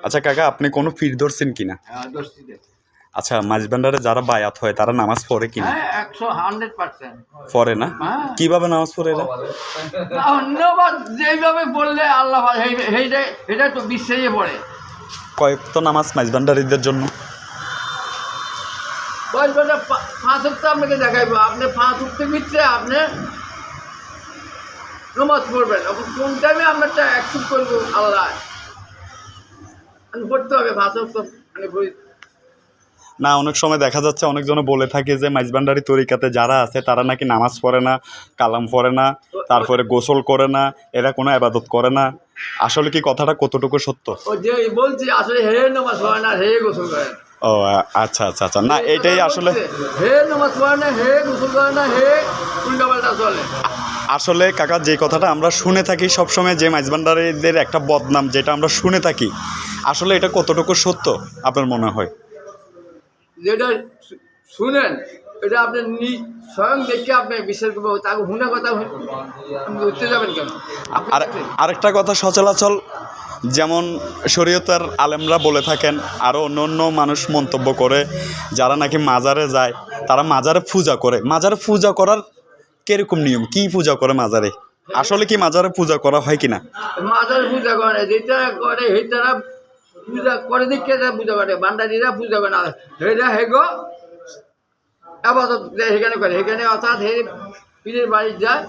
আচ্ছা কাকা, আপনি কোনো পীর ধরছেন কিনা? আচ্ছা, মাঝবান্ডারে যারা বায়াত হয় তারা নামাজ পড়ে কিনা? 100% পড়ে না? কিভাবে নামাজ পড়ে এরা? ধন্যবাদ। যেইভাবে বললে আল্লাহ এটা তো বিশ্বাসে পড়ে। কয়েকটা নামাজ মাঝবান্ডারিদের জন্য? 5 ওয়াক্ত আপনাকে দেখাইবো। আপনি 5 ওয়াক্তের ভিতরে আপনি নামাজ পড়বেন। কোন টাইমে আপনারটা অ্যাকসেপ্ট করবো আল্লাহ পড়তে হবে 5 ওয়াক্ত। না, অনেক সময় দেখা যাচ্ছে অনেকজন বলে থাকে যে মাঝবান্ডারি তরিকাতে যারা আছে তারা নাকি নামাজ পড়ে না, কালাম পড়ে না, তারপরে গোসল করে না, এরা কোনো ইবাদত করে না। আসলে কি কথাটা কতটুকু সত্য? ও যে বলছি আসলে হে নামাজ পড়ে না, হে গোসল করে না। ও আচ্ছা আচ্ছা আচ্ছা, না এটাই আসলে হে নামাজ পড়ে না, হে গোসল করে না, হে উল্টাপাল্টা চলে। আসলে কাকা যে কথাটা আমরা শুনে থাকি সবসময়, যে মাঝবান্ডারিদের একটা বদনাম যেটা আমরা শুনে থাকি, আসলে এটা কতটুকু সত্য আপনার মনে হয়? যেটা শুনেন এটা আপনি স্বয়ং দেখে আপনি বিশ্বাস করবো, তাকে হুনে কথা আপনি উঠতে যাবেন কেন? আর আরেকটা কথা সচলাচল যেমন শরীয়তের আলেমরা বলে থাকেন, আরও অন্য অন্য মানুষ মন্তব্য করে, যারা নাকি মাজারে যায় তারা মাজারে পূজা করে। মাজারে পূজা করার কিরকম নিয়ম, কি পূজা করে মাজারে? আসলে কি মাজারে পূজা করা হয় কিনা? মাজারে পূজা করে না, যেটা করে সেই তারা পূজা করে দিকে পূজা করে। বান্ডারিরা পূজা করে না, হেরা হেগো আপাতত সেখানে করে। সেখানে অর্থাৎ হে পীরের বাড়ি যায়,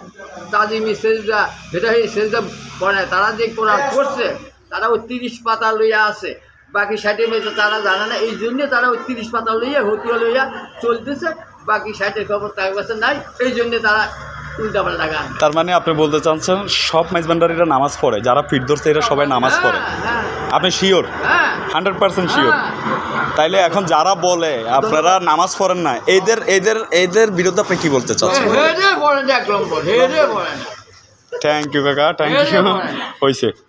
তাজিমি সেজদা, সেটা সেই সেজদা করে না। তারা যে কোরআন করছে তারা ওই 30 পাতা লইয়া আছে, বাকি 60 মেয়েছে তারা জানে না। এই জন্যে তারা ওই 30 পাতা লইয়া হতুয়া লইয়া চলতেছে, বাকি 60-এর খবর তার কাছে নাই। এই জন্যে তারা উল্টাপাল্টা গান। তার মানে আপনি বলতে চাচ্ছেন সব মাঝবান্ডারিরা নামাজ পড়ে, যারা পীর ধরছে এরা সবাই নামাজ পড়ে? আপনি শিওর? 100% শিওর? তাইলে এখন যারা বলে আপনারা নামাজ পড়েন না, এদের বিরুদ্ধে আপনি কি বলতে চাচ্ছেন? হেরে পড়ে না, এক নম্বর হেরে পড়ে না। থ্যাংক ইউ কাকা, থ্যাংক ইউ। হয়েছে।